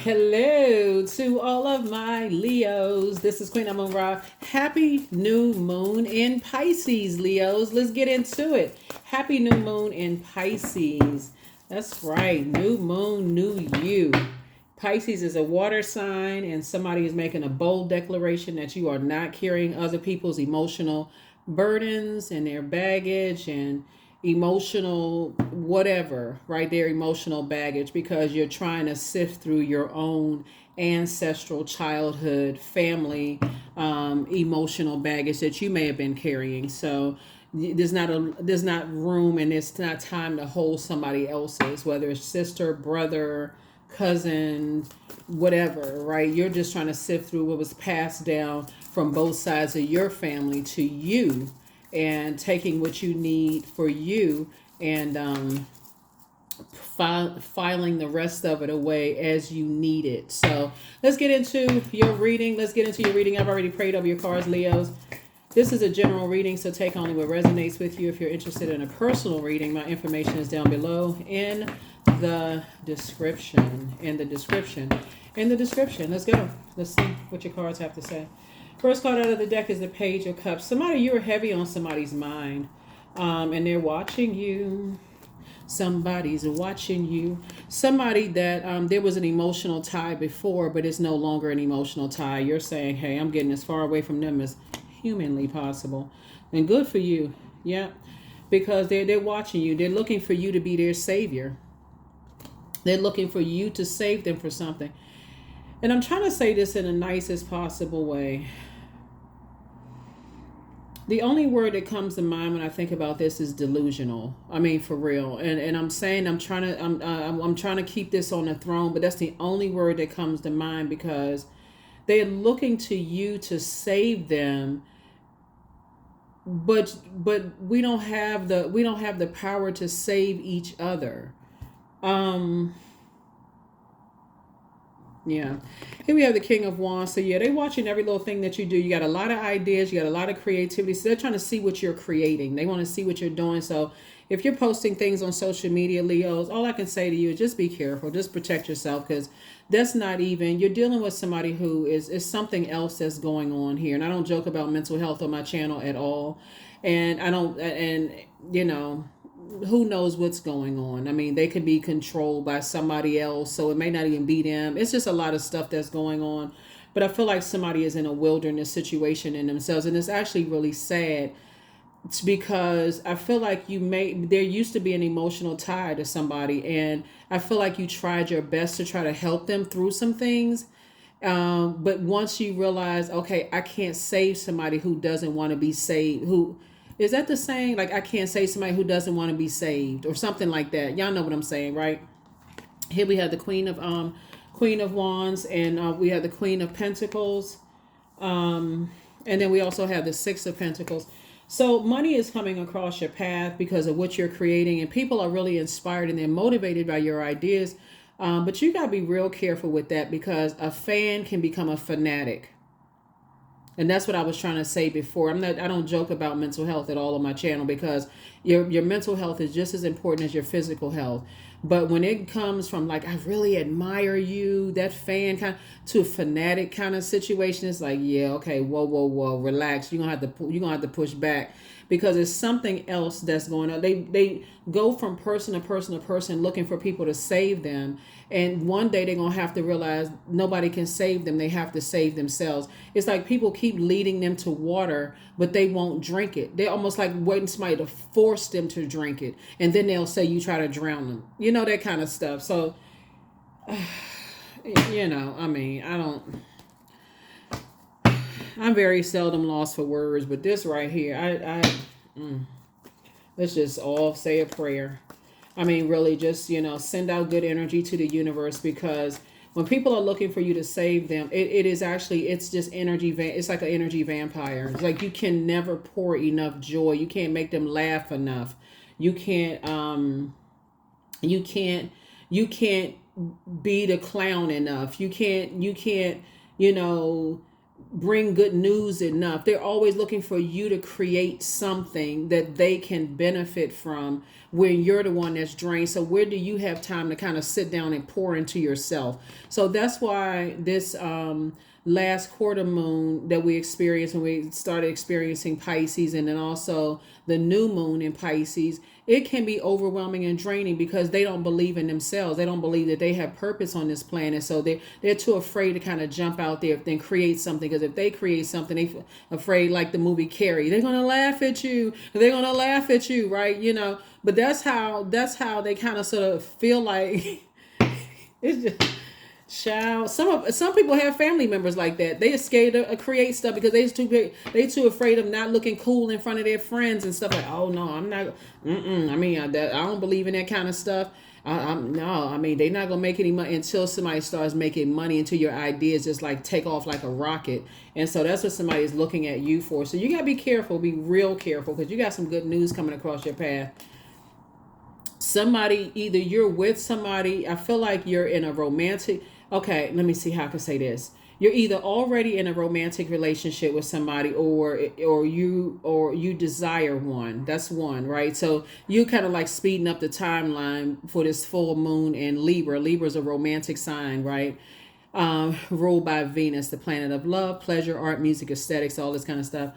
Hello to all of my Leos. This is Queen Amun Ra. Happy new moon in Pisces, Leos. Let's get into it. Happy new moon in Pisces. That's right. New moon, new you. Pisces is a water sign, and somebody is making a bold declaration that you are not carrying other people's emotional burdens and their baggage and emotional whatever, right? Their emotional baggage, because you're trying to sift through your own ancestral childhood family emotional baggage that you may have been carrying. So there's not room, and it's not time to hold somebody else's, whether it's sister, brother, cousin, whatever, right? You're just trying to sift through what was passed down from both sides of your family to you, and taking what you need for you, and filing the rest of it away as you need it. So let's get into your reading. I've already prayed over your cards, Leos. This is a general reading, so take only what resonates with you. If you're interested in a personal reading, my information is down below in the description. Let's go. Let's see what your cards have to say. First card out of the deck is the Page of Cups. Somebody, you're heavy on somebody's mind, and they're watching you. Somebody's watching you. Somebody that there was an emotional tie before, but it's no longer an emotional tie. You're saying, hey, I'm getting as far away from them as humanly possible. And good for you. Yeah. Because they're watching you. They're looking for you to be their savior. They're looking for you to save them for something. And I'm trying to say this in the nicest possible way. The only word that comes to mind when I think about this is delusional. I mean, for real. And I'm saying I'm trying to keep this on the throne, but that's the only word that comes to mind, because they're looking to you to save them, but we don't have the power to save each other. Yeah. Here we have the King of Wands. So yeah, they're watching every little thing that you do. You got a lot of ideas. You got a lot of creativity. So they're trying to see what you're creating. They want to see what you're doing. So if you're posting things on social media, Leos, all I can say to you is just be careful. Just protect yourself, because that's not even, you're dealing with somebody who is something else that's going on here. And I don't joke about mental health on my channel at all. And I don't, and you know, who knows what's going on. I mean, they could be controlled by somebody else, so it may not even be them. It's just a lot of stuff that's going on. But I feel like somebody is in a wilderness situation in themselves, and it's actually really sad. It's because I feel like there used to be an emotional tie to somebody, and I feel like you tried your best to try to help them through some things. But once you realize, okay, I can't save somebody who doesn't want to be saved, who is that the saying? Like, I can't save somebody who doesn't want to be saved, or something like that. Y'all know what I'm saying, right? Here we have the Queen of Wands, and we have the Queen of Pentacles, and then we also have the Six of Pentacles. So money is coming across your path because of what you're creating, and people are really inspired and they're motivated by your ideas. But you got to be real careful with that, because a fan can become a fanatic. And that's what I was trying to say before. I don't joke about mental health at all on my channel, because your mental health is just as important as your physical health. But when it comes from, like, I really admire you, that fan kind of, to a fanatic kind of situation, it's like, yeah, okay, whoa, relax. You're gonna have to push back, because it's something else that's going on. They go from person to person to person looking for people to save them, and one day they're gonna have to realize nobody can save them. They have to save themselves. It's like people keep leading them to water, but they won't drink it. They're almost like waiting somebody to force them to drink it, and then they'll say you try to drown them. You know, that kind of stuff. So, you know, I mean, I'm very seldom lost for words, but this right here, let's just all say a prayer. I mean, really, just, send out good energy to the universe, because when people are looking for you to save them, it is actually, it's just energy. It's like an energy vampire. It's like you can never pour enough joy. You can't make them laugh enough. You can't, you can't be the clown enough. You can't, bring good news enough. They're always looking for you to create something that they can benefit from when you're the one that's drained. So where do you have time to kind of sit down and pour into yourself? So that's why this last quarter moon that we experienced when we started experiencing Pisces, and then also the new moon in Pisces, it can be overwhelming and draining because they don't believe in themselves. They don't believe that they have purpose on this planet. So they're too afraid to kind of jump out there and create something. Because if they create something, they afraid, like the movie Carrie, they're going to laugh at you. They're going to laugh at you, right? You know, but that's how they kind of sort of feel like it's just... Child, some people have family members like that. They are scared to create stuff because they too afraid of not looking cool in front of their friends and stuff. Like, oh no, I'm not. I mean, I don't believe in that kind of stuff. No, I mean, they're not gonna make any money until somebody starts making money. Until your ideas just like take off like a rocket. And so that's what somebody is looking at you for. So you gotta be careful, be real careful, because you got some good news coming across your path. Somebody, either you're with somebody. I feel like you're in a romantic. Okay, let me see how I can say this. You're either already in a romantic relationship with somebody, or you desire one. That's one, right? So you kind of like speeding up the timeline for this full moon in Libra. Libra's a romantic sign, right? Ruled by Venus, the planet of love, pleasure, art, music, aesthetics, all this kind of stuff.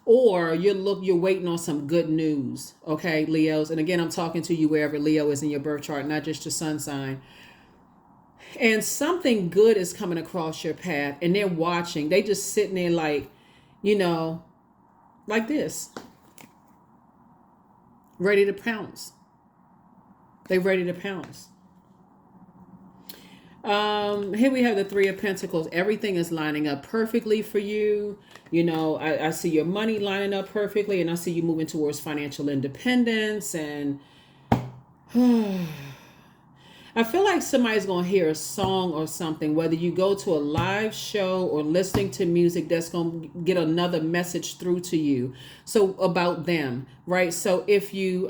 Or you're waiting on some good news, okay, Leos? And again, I'm talking to you wherever Leo is in your birth chart, not just your sun sign. And something good is coming across your path, and they're watching. They just sitting there like, like this, ready to pounce. They're ready to pounce. Here we have the Three of Pentacles. Everything is lining up perfectly for you. I see your money lining up perfectly, and I see you moving towards financial independence. And I feel like somebody's going to hear a song or something, whether you go to a live show or listening to music that's going to get another message through to you. So about them, right? So if you,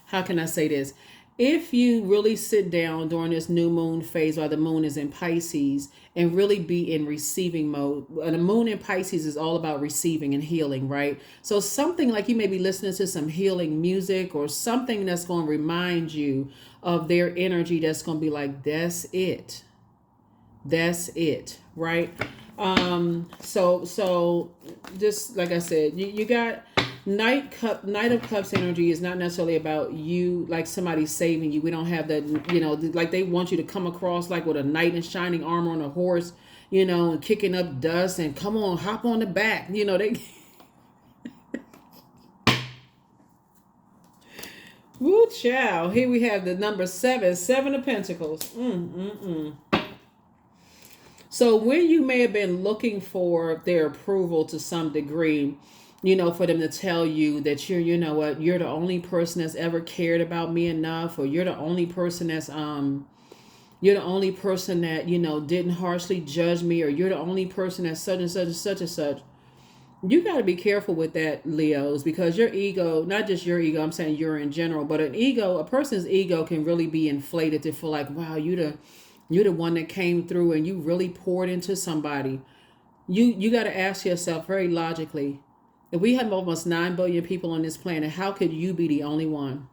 how can I say this? If you really sit down during this new moon phase while the moon is in Pisces and really be in receiving mode, the moon in Pisces is all about receiving and healing, right? So something like you may be listening to some healing music or something that's going to remind you of their energy, that's going to be like, that's it. That's it, right? So just like I said, you got... Knight of Cups energy is not necessarily about you, like somebody saving you. We don't have that, like they want you to come across like with a knight in shining armor on a horse, and kicking up dust and come on, hop on the back. They... Woo, child. Here we have the number 7 of Pentacles. So when you may have been looking for their approval to some degree, for them to tell you that you're the only person that's ever cared about me enough, or you're the only person that's, that, didn't harshly judge me, or you're the only person that's such and such and such and such. You got to be careful with that, Leos, because your ego, not just your ego, I'm saying you're in general, but a person's ego can really be inflated to feel like, wow, you're the one that came through and you really poured into somebody. You got to ask yourself very logically, if we have almost 9 billion people on this planet, how could you be the only one?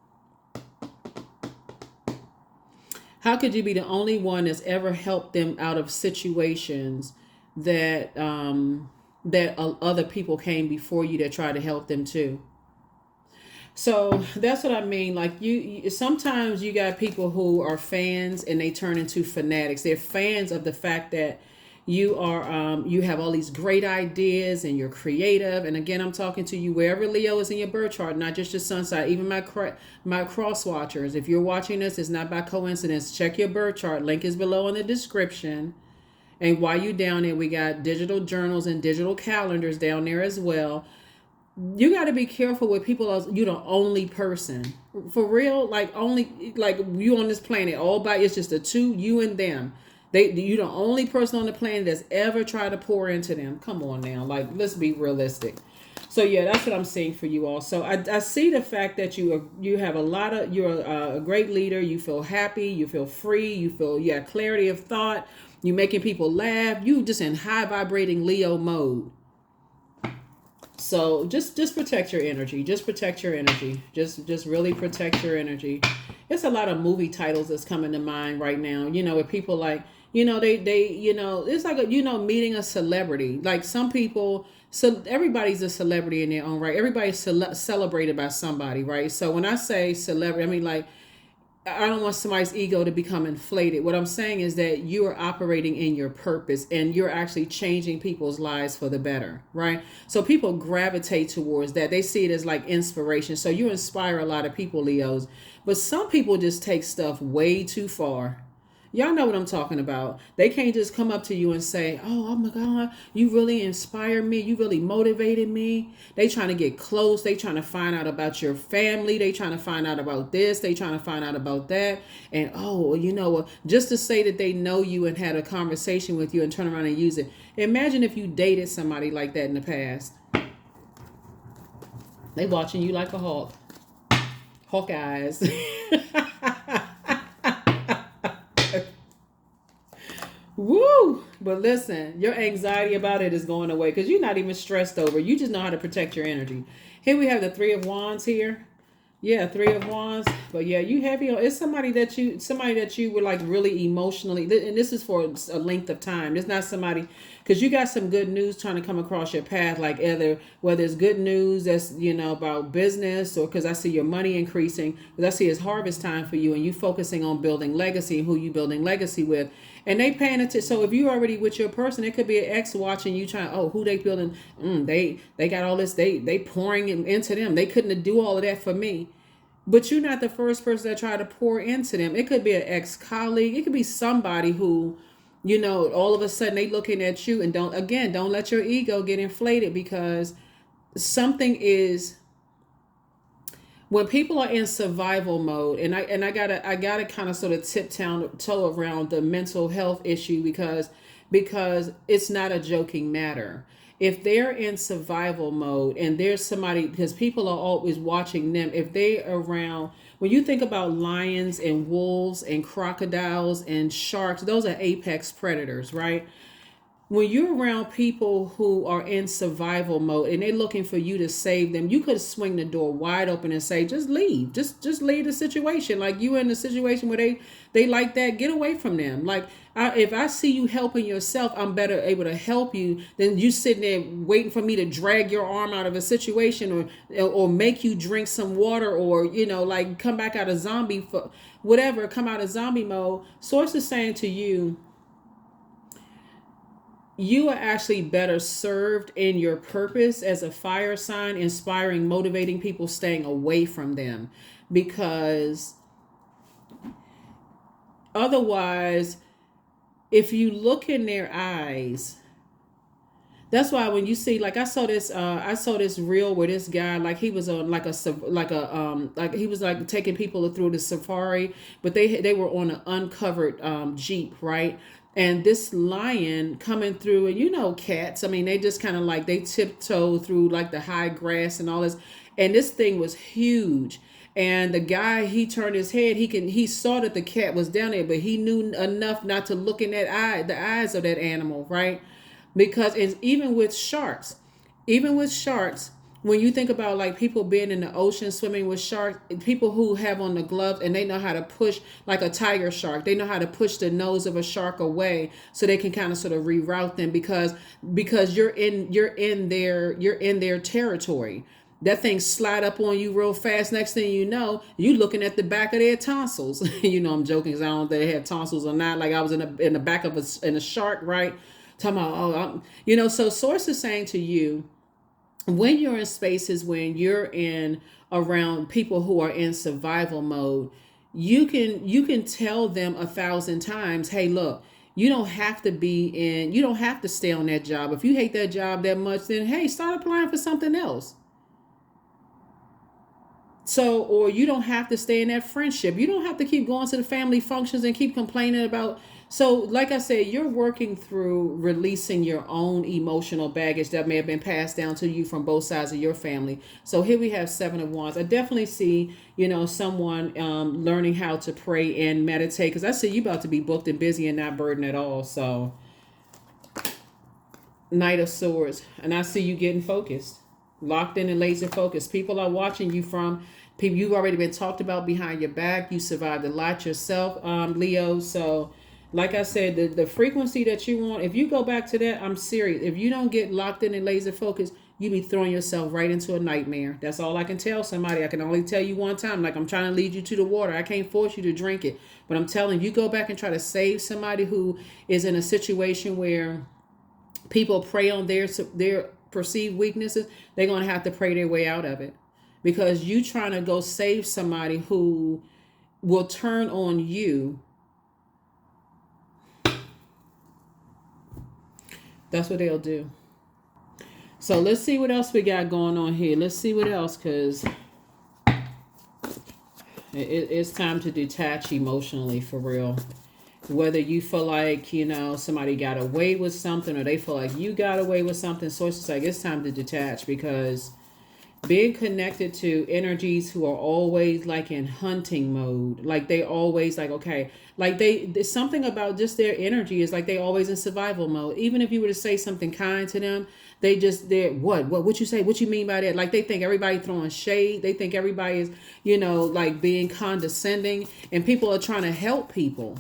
How could you be the only one that's ever helped them out of situations that other people came before you that tried to help them too? So that's what I mean. Like you sometimes you got people who are fans and they turn into fanatics. They're fans of the fact that you are you have all these great ideas and you're creative. And again, I'm talking to you wherever Leo is in your birth chart, not just your sun sign, even my cross watchers. If you're watching this, it's not by coincidence. Check your birth chart. Link is below in the description. And while you're down there, we got digital journals and digital calendars down there as well. You got to be careful with people else. You're the only person for real. Like you on this planet all by, it's just the two, you and them. You're the only person on the planet that's ever tried to pour into them. Come on now. Like, let's be realistic. So yeah, that's what I'm seeing for you all. So I see the fact that you have you're a great leader. You feel happy, you feel free, you have clarity of thought. You making people laugh. You just in high vibrating Leo mode. So just protect your energy. Just protect your energy. Just really protect your energy. There's a lot of movie titles that's coming to mind right now. With people like, it's like meeting a celebrity. Like some people, so everybody's a celebrity in their own right. Everybody's celebrated by somebody, right? So when I say celebrity, I mean like I don't want somebody's ego to become inflated. What I'm saying is that you are operating in your purpose and you're actually changing people's lives for the better, right? So people gravitate towards that. They see it as like inspiration. So you inspire a lot of people, Leos. But some people just take stuff way too far. Y'all know what I'm talking about. They can't just come up to you and say, oh my God, you really inspired me. You really motivated me. They trying to get close. They trying to find out about your family. They trying to find out about this. They trying to find out about that. And just to say that they know you and had a conversation with you and turn around and use it. Imagine if you dated somebody like that in the past. They watching you like a hawk. Hawk eyes. Woo! But listen, your anxiety about it is going away because you're not even stressed over. You just know how to protect your energy. Here we have the Three of Wands here. Yeah, Three of Wands. But yeah, you heavy on. It's somebody that you were like really emotionally, and this is for a length of time. It's not somebody, because you got some good news trying to come across your path, like whether it's good news that's about business, or because I see your money increasing, because I see it's harvest time for you, and you focusing on building legacy and who you building legacy with, and they paying attention. So if you already with your person, it could be an ex watching you trying. Oh, who they building? They got all this. They pouring into them. They couldn't do all of that for me. But you're not the first person that tried to pour into them. It could be an ex-colleague. It could be somebody who, all of a sudden they looking at you, and don't let your ego get inflated, because something is, when people are in survival mode, and I gotta kind of sort of tiptoe around the mental health issue, because it's not a joking matter. If they're in survival mode and there's somebody, because people are always watching them, if they around, when you think about lions and wolves and crocodiles and sharks, those are apex predators, right? When you're around people who are in survival mode and they're looking for you to save them, you could swing the door wide open and say, just leave, just leave the situation. Like, you in a situation where they like that, get away from them. Like, if I see you helping yourself, I'm better able to help you than you sitting there waiting for me to drag your arm out of a situation, or make you drink some water, or like come back out of zombie for whatever, come out of zombie mode. Source is saying to you, you are actually better served in your purpose as a fire sign, inspiring, motivating people, staying away from them, because otherwise, if you look in their eyes, that's why when you see, like, I saw this reel where this guy, like, he was on like he was like taking people through the safari, but they were on an uncovered Jeep, right? And this lion coming through, and cats, I mean, they just kind of like, they tiptoe through like the high grass and all this. And this thing was huge. And the guy, he turned his head, he saw that the cat was down there, but he knew enough not to look in the eyes of that animal, right? Because it's even with sharks, when you think about like people being in the ocean swimming with sharks, people who have on the gloves and they know how to push, like a tiger shark, they know how to push the nose of a shark away so they can kind of sort of reroute them, because you're in their territory. That thing slide up on you real fast. Next thing you know, you looking at the back of their tonsils. I'm joking, because I don't know if they have tonsils or not. Like, I was in the back of a shark, right? Talking about, so source is saying to you, when you're in spaces, when you're in around people who are in survival mode, you can tell them 1,000 times, hey, look, you don't have to stay on that job. If you hate that job that much, then hey, start applying for something else. So, or you don't have to stay in that friendship. You don't have to keep going to the family functions and keep complaining about. So, like I said, you're working through releasing your own emotional baggage that may have been passed down to you from both sides of your family. So here we have Seven of Wands. I definitely see, someone learning how to pray and meditate, because I see you about to be booked and busy and not burdened at all. So, Knight of Swords, and I see you getting focused, locked in and laser focused. People are watching you from people you've already been talked about behind your back. You survived a lot yourself, Leo. So, like I said, the frequency that you want, if you go back to that, I'm serious. If you don't get locked in and laser focused, you be throwing yourself right into a nightmare. That's all I can tell somebody. I can only tell you one time. Like, I'm trying to lead you to the water. I can't force you to drink it. But I'm telling you, go back and try to save somebody who is in a situation where people prey on their perceived weaknesses. They're going to have to pray their way out of it, because you trying to go save somebody who will turn on you. That's what they'll do. So let's see what else we got going on here. Let's see what else, because it's time to detach emotionally, for real. Whether you feel like, somebody got away with something, or they feel like you got away with something. So it's just like, it's time to detach, because being connected to energies who are always like in hunting mode, like they always like, okay, like there's something about just their energy is like they always in survival mode. Even if you were to say something kind to them, they're what you say, what you mean by that? Like they think everybody throwing shade. They think everybody is, like being condescending, and people are trying to help people.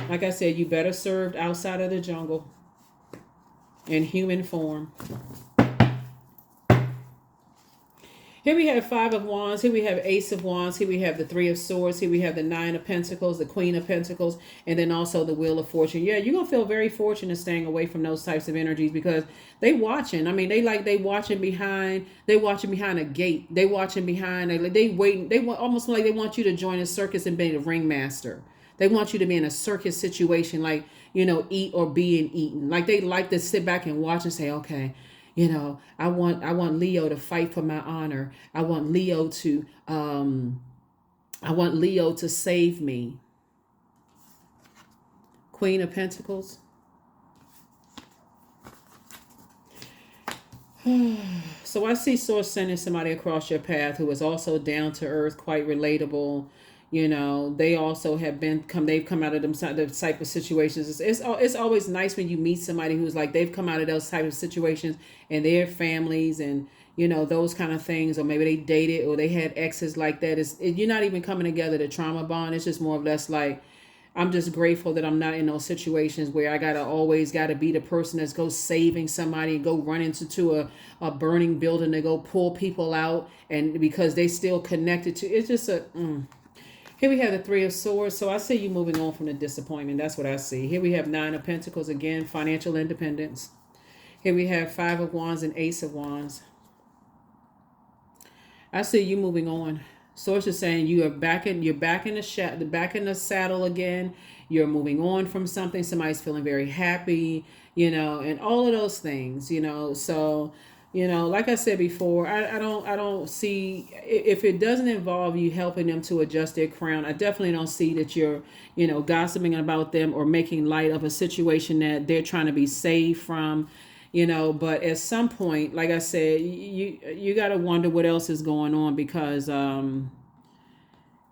Like I said, you better served outside of the jungle in human form. Here we have Five of Wands. Here we have Ace of Wands. Here we have the Three of Swords. Here we have the Nine of Pentacles, the Queen of Pentacles, and then also the Wheel of Fortune. Yeah, you're going to feel very fortunate staying away from those types of energies, because they watching. I mean, they watching behind a gate. They watching behind. They waiting. They want, almost like they want you to join a circus and be the ringmaster. They want you to be in a circus situation, like, eat or being eaten. Like they like to sit back and watch and say, okay, I want Leo to fight for my honor. I want Leo to save me. Queen of Pentacles. So I see Source sending somebody across your path who is also down to earth, quite relatable. They also they've come out of them type of situations. It's always nice when you meet somebody who's like, they've come out of those type of situations, and their families and, those kind of things, or maybe they dated or they had exes like that. You're not even coming together to trauma bond. It's just more or less like, I'm just grateful that I'm not in those situations where I always gotta be the person that's go saving somebody and go run into a burning building to go pull people out, and because they still connected to, it's just Here we have the Three of Swords. So I see you moving on from the disappointment. That's what I see. Here we have Nine of Pentacles again, financial independence. Here we have Five of Wands and Ace of Wands. I see you moving on. Source is saying you're back in the saddle again. You're moving on from something. Somebody's feeling very happy, and all of those things, So, like I said before, I don't see, if it doesn't involve you helping them to adjust their crown, I definitely don't see that you're, gossiping about them or making light of a situation that they're trying to be saved from. But at some point, like I said, you got to wonder what else is going on, because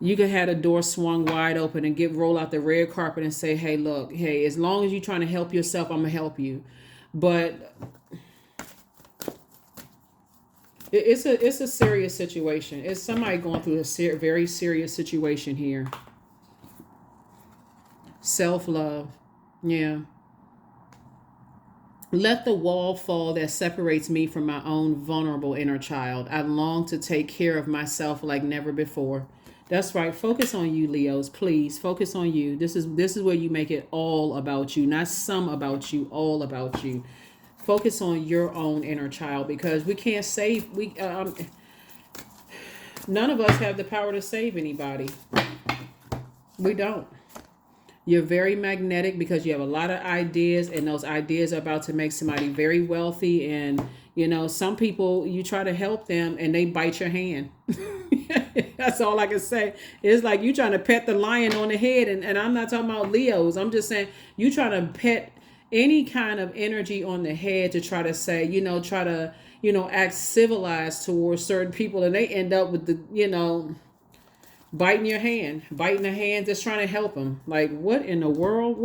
you could have the door swung wide open and roll out the red carpet and say, hey, look, hey, as long as you're trying to help yourself, I'm gonna help you. But it's a serious situation. It's somebody going through a very serious situation here. Self-love. Yeah. Let the wall fall that separates me from my own vulnerable inner child. I long to take care of myself like never before. That's right. Focus on you, Leos. Please focus on you. This is where you make it all about you, not some about you, all about you. Focus on your own inner child, because we can't save. None of us have the power to save anybody. We don't. You're very magnetic because you have a lot of ideas, and those ideas are about to make somebody very wealthy and, Some people, you try to help them and they bite your hand. That's all I can say. It's like you trying to pet the lion on the head, and I'm not talking about Leos. I'm just saying you trying to pet any kind of energy on the head to try to say, try to, act civilized towards certain people, and they end up with the, biting your hand, biting the hand that's trying to help them. Like, what in the world?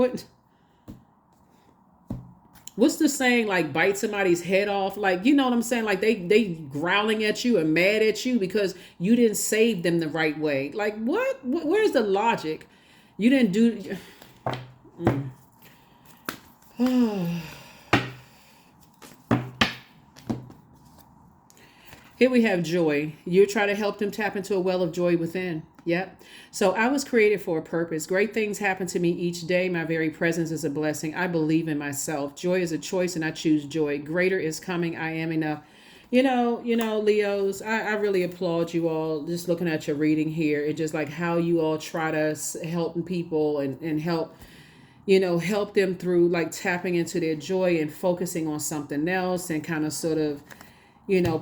What's the saying, like bite somebody's head off? Like, you know what I'm saying? Like they growling at you and mad at you because you didn't save them the right way. Like, what? Where's the logic? You didn't do. Here we have joy. You try to help them tap into a well of joy within. Yep. So I was created for a purpose. Great things happen to me each day. My very presence is a blessing. I believe in myself. Joy is a choice and I choose joy. Greater is coming. I am enough. Leos, I really applaud you all. Just looking at your reading here, it's just like how you all try to help people and help, help them through like tapping into their joy and focusing on something else and kind of sort of,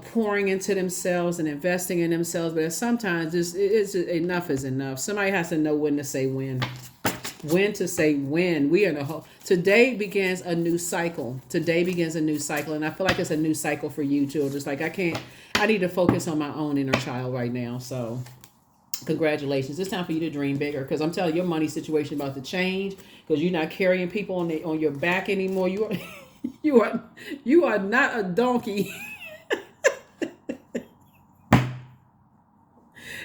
pouring into themselves and investing in themselves. But sometimes it's enough is enough. Somebody has to know when to say when. When to say when. We are in a whole. Today begins a new cycle. Today begins a new cycle. And I feel like it's a new cycle for you too. Just like I need to focus on my own inner child right now. So congratulations. It's time for you to dream bigger. Because I'm telling you, your money situation about to change. Because you're not carrying people on your back anymore. You are not a donkey.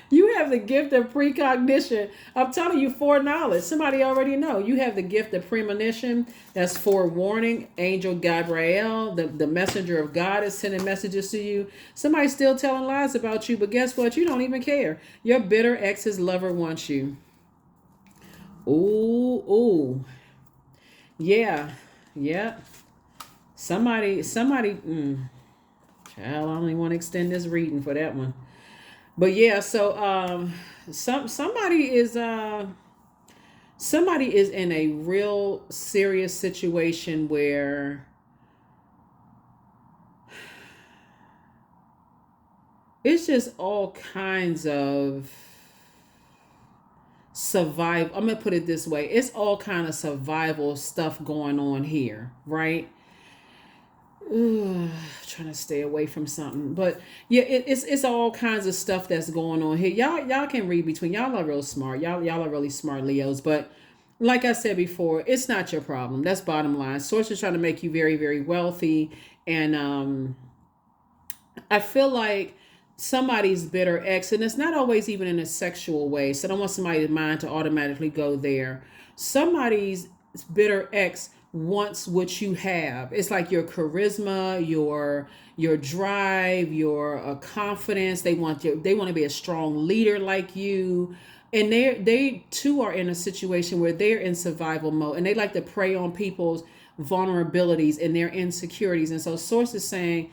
You have the gift of precognition. I'm telling you, foreknowledge. Somebody already know. You have the gift of premonition. That's forewarning. Angel Gabriel, the messenger of God, is sending messages to you. Somebody's still telling lies about you, but guess what? You don't even care. Your bitter ex's lover wants you. Ooh. Yeah. Somebody. Child, I don't even want to extend this reading for that one. But yeah, so somebody is in a real serious situation where it's just all kinds of survival. I'm gonna put it this way: it's all kind of survival stuff going on here, right? Trying to stay away from something, but yeah, it's all kinds of stuff that's going on here. Y'all can read between. Y'all are real smart. Y'all are really smart, Leos. But like I said before, it's not your problem. That's bottom line. Source is trying to make you very, very wealthy, and I feel like somebody's bitter ex, and it's not always even in a sexual way. So I don't want somebody's mind to automatically go there. Somebody's bitter ex wants what you have. It's like your charisma, your drive, your confidence. They want to be a strong leader like you. And they too are in a situation where they're in survival mode and they like to prey on people's vulnerabilities and their insecurities. And so source is saying,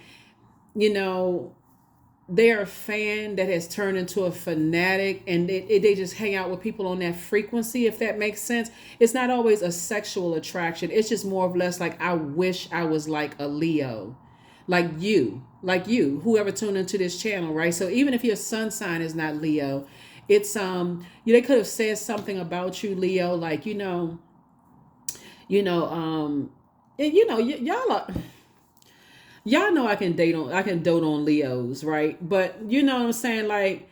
they're a fan that has turned into a fanatic, and they just hang out with people on that frequency, if that makes sense. It's not always a sexual attraction. It's just more or less like, I wish I was like a Leo, like you, whoever tuned into this channel, right? So even if your sun sign is not Leo, it's they could have said something about you, Leo, like y'all are. Y'all know I can dote on Leos, right? But you know what I'm saying? Like,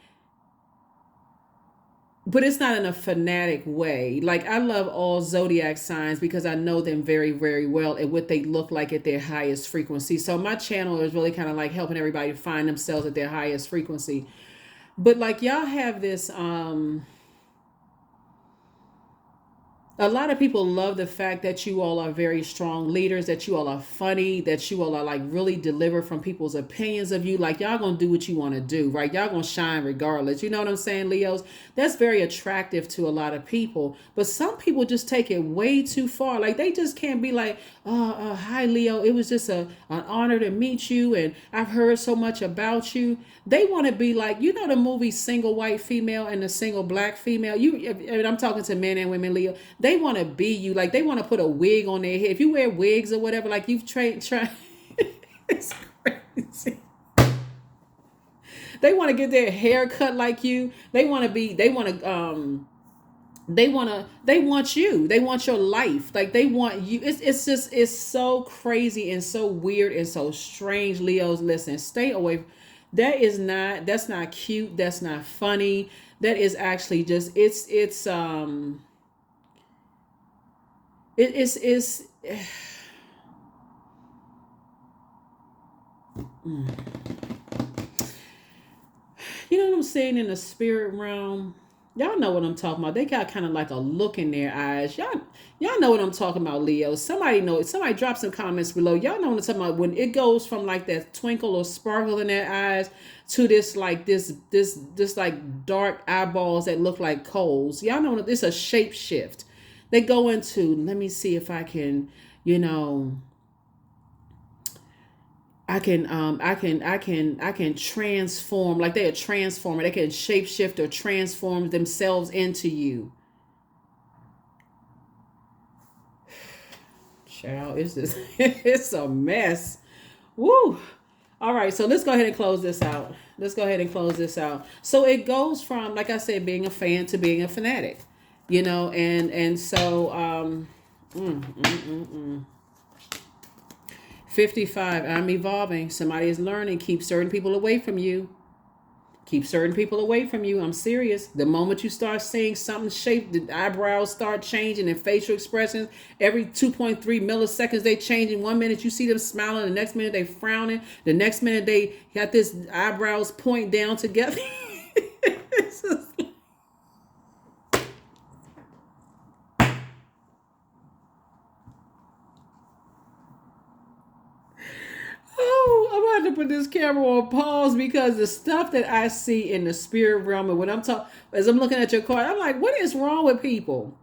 but it's not in a fanatic way. Like, I love all zodiac signs because I know them very, very well and what they look like at their highest frequency. So my channel is really kind of like helping everybody find themselves at their highest frequency. But like, y'all have this, a lot of people love the fact that you all are very strong leaders, that you all are funny, that you all are like really deliver from people's opinions of you. Like, y'all gonna do what you want to do, right? Y'all gonna shine regardless. You know what I'm saying, Leos? That's very attractive to a lot of people. But some people just take it way too far. Like, they just can't be like, hi, Leo. It was just an honor to meet you. And I've heard so much about you. They want to be like, the movie Single White Female and the Single Black Female. I'm talking to men and women, Leo. They want to be you. Like, they want to put a wig on their head. If you wear wigs or whatever, like you've tried. It's crazy. They want to get their hair cut like you. They want to be. They want you. They want your life. Like they want you. It's just it's so crazy and so weird and so strange. Leos, listen, stay away. That's not cute. That's not funny. That is actually just it's you know what I'm saying, in the spirit realm. Y'all know what I'm talking about. They got kind of like a look in their eyes. Y'all know what I'm talking about, Leo. Somebody know it. Somebody drop some comments below. Y'all know what I'm talking about. When it goes from like that twinkle or sparkle in their eyes to this like this like dark eyeballs that look like coals. Y'all know it's a shape shift. They go into, let me see if I can, you know, I can transform, like they are transformer. They can shapeshift or transform themselves into you. Child, it's just it's a mess. Woo. All right, so let's go ahead and close this out. So it goes from, like I said, being a fan to being a fanatic, you know, and so 55, I'm evolving. Somebody is learning. Keep certain people away from you. I'm serious. The moment you start seeing something shape, the eyebrows start changing and facial expressions. Every 2.3 milliseconds, they change. In 1 minute, you see them smiling. The next minute, they frowning. The next minute, they got this eyebrows point down together. Oh, I'm going to have to put this camera on pause because the stuff that I see in the spirit realm, and when I'm talking, as I'm looking at your card, I'm like, what is wrong with people?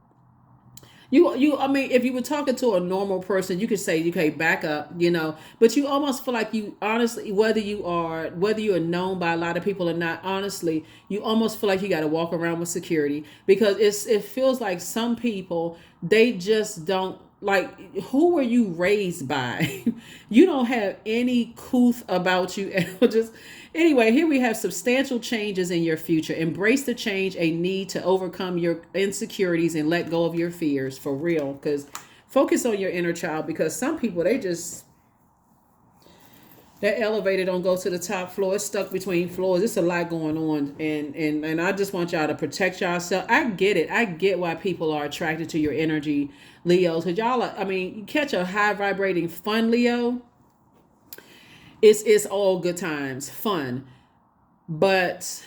I mean, if you were talking to a normal person, you could say, okay, back up, you know, but you almost feel like you, honestly, whether you are known by a lot of people or not, honestly, you almost feel like you got to walk around with security because it feels like some people, they just don't, like, who were you raised by? You don't have any couth about you. Just anyway, here we have substantial changes in your future. Embrace the change, a need to overcome your insecurities and let go of your fears, for real. Because focus on your inner child, because some people, that elevator don't go to the top floor. It's stuck between floors. It's a lot going on. And I just want y'all to protect yourself. I get it. I get why people are attracted to your energy, Leos. Because y'all are, I mean, you catch a high vibrating fun Leo. It's all good times, fun. But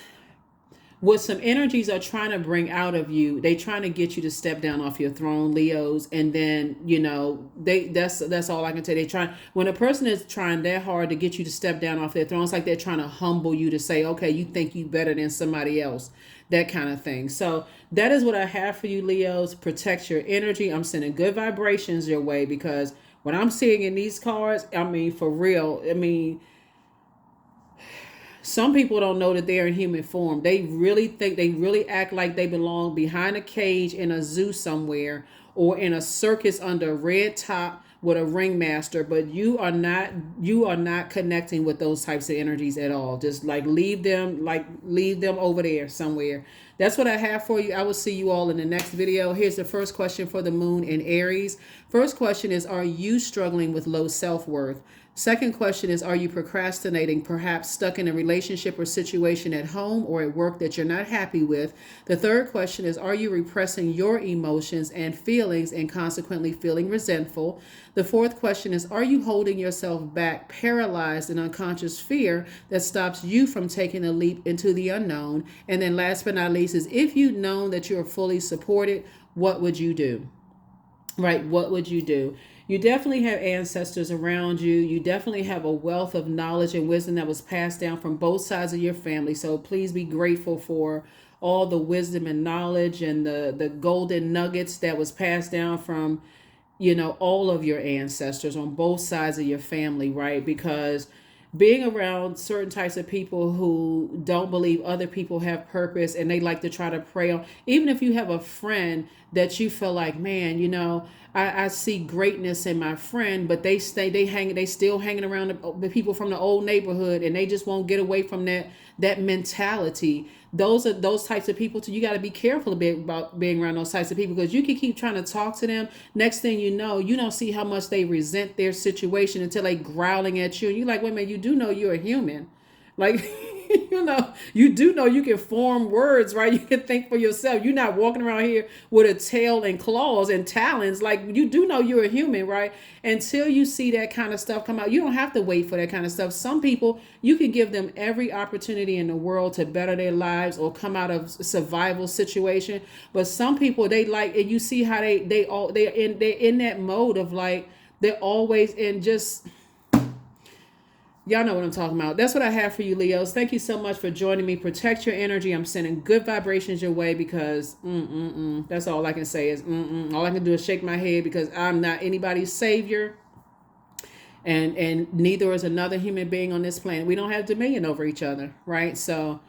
what some energies are trying to bring out of you, they trying to get you to step down off your throne, Leos, and then, you know, that's all I can tell you. They try, when a person is trying that hard to get you to step down off their throne, it's like they're trying to humble you to say, okay, you think you better than somebody else, that kind of thing. So that is what I have for you, Leos. Protect your energy. I'm sending good vibrations your way, because what I'm seeing in these cards, I mean, for real, I mean, some people don't know that they're in human form. They really act like they belong behind a cage in a zoo somewhere, or in a circus under a red top with a ringmaster, but you are not connecting with those types of energies at all. Just leave them over there somewhere. That's what I have for you. I will see you all in the next video. Here's the first question for the moon in Aries. First question is, are you struggling with low self-worth? Second question is, are you procrastinating, perhaps stuck in a relationship or situation at home or at work that you're not happy with? The third question is, are you repressing your emotions and feelings and consequently feeling resentful? The fourth question is, are you holding yourself back, paralyzed in unconscious fear that stops you from taking a leap into the unknown? And then last but not least is, if you'd known that you're fully supported, what would you do? Right? What would you do? You definitely have ancestors around you. You definitely have a wealth of knowledge and wisdom that was passed down from both sides of your family. So please be grateful for all the wisdom and knowledge and the golden nuggets that was passed down from, you know, all of your ancestors on both sides of your family, right? Because being around certain types of people who don't believe other people have purpose, and they like to try to prey on, even if you have a friend that you feel like, man, you know, I see greatness in my friend, but they still hanging around the people from the old neighborhood, and they just won't get away from that mentality. Those are those types of people too. You got to be careful about being around those types of people, because you can keep trying to talk to them. Next thing you know, you don't see how much they resent their situation until they growling at you. And you're like, wait a minute, you do know you're a human. Like, you do know you can form words, right? You can think for yourself. You're not walking around here with a tail and claws and talons. Like, you do know you're a human, right? Until you see that kind of stuff come out, you don't have to wait for that kind of stuff. Some people, you can give them every opportunity in the world to better their lives or come out of survival situation. But some people, they like, and you see how they're in that mode of like, they're always in just... Y'all know what I'm talking about. That's what I have for you, Leos. Thank you so much for joining me. Protect your energy. I'm sending good vibrations your way, because that's all I can say is all I can do is shake my head, because I'm not anybody's savior. And neither is another human being on this planet. We don't have dominion over each other, right? So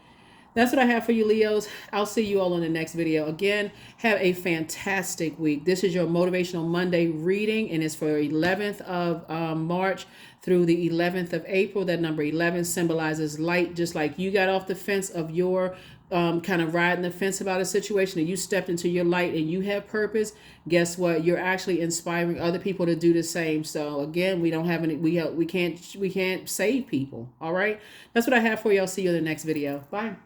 that's what I have for you, Leos. I'll see you all in the next video. Again, have a fantastic week. This is your Motivational Monday reading, and it's for 11th of March through the 11th of April. That number 11 symbolizes light, just like you got off the fence of your kind of riding the fence about a situation, and you stepped into your light and you have purpose. Guess what? You're actually inspiring other people to do the same. So again, we don't have any, we can't save people. All right. That's what I have for you. I'll see you in the next video. Bye.